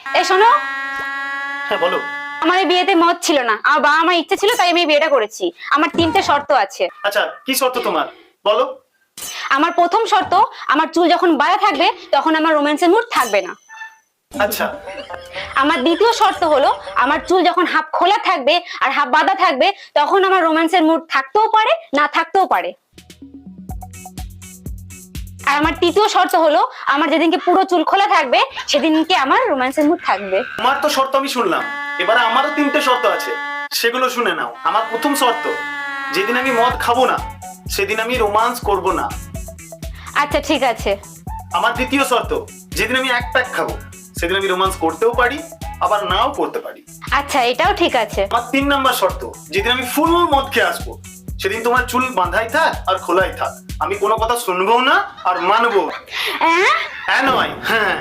এই শোনো, হ্যাঁ বলো। আমার এই বিয়েতে মত ছিল না, আমার বাবা আমার ইচ্ছে ছিল তাই আমি এই বিয়েটা করেছি। আমার 3টে শর্ত আছে। আচ্ছা কি শর্ত তোমার বলো। আমার প্রথম শর্ত, আমার চুল যখন বাঁধা থাকবে তখন আমার রোম্যান্সের মুড থাকবে না। আচ্ছা আমার দ্বিতীয় শর্ত হলো, আমার চুল যখন হাফ খোলা থাকবে আর হাফ বাঁধা থাকবে তখন আমার রোম্যান্সের মুড থাকতেও পারে না থাকতেও পারে। আর আমার তৃতীয় শর্ত হলো, আমার যেদিনকে পুরো চুল খোলা থাকবে সেদিনকে আমার রোম্যান্সের মুড থাকবে। তোমার তো শর্ত আমি শুনলাম, এবারে আমারও 3টে শর্ত আছে, সেগুলো শুনে নাও। আমার প্রথম শর্ত, যেদিন আমি মদ খাবো না সেদিন আমি রোমান্স করব না। আচ্ছা ঠিক আছে। আমার দ্বিতীয় শর্ত, যেদিন আমি এক প্যাক খাবো সেদিন আমি রোমান্স করতেও পারি আবার নাও করতে পারি। আচ্ছা এটাও ঠিক আছে। আমার 3 নাম্বার শর্ত, যেদিন আমি ফুল মদ খেয়ে আসবো সেদিন তোমার চুল বাঁধাই থাক আর খোলাই থাক, আমি কোনো কথা শুনবো না আর মানবো। হ্যাঁ হ্যাঁ নয় হ্যাঁ।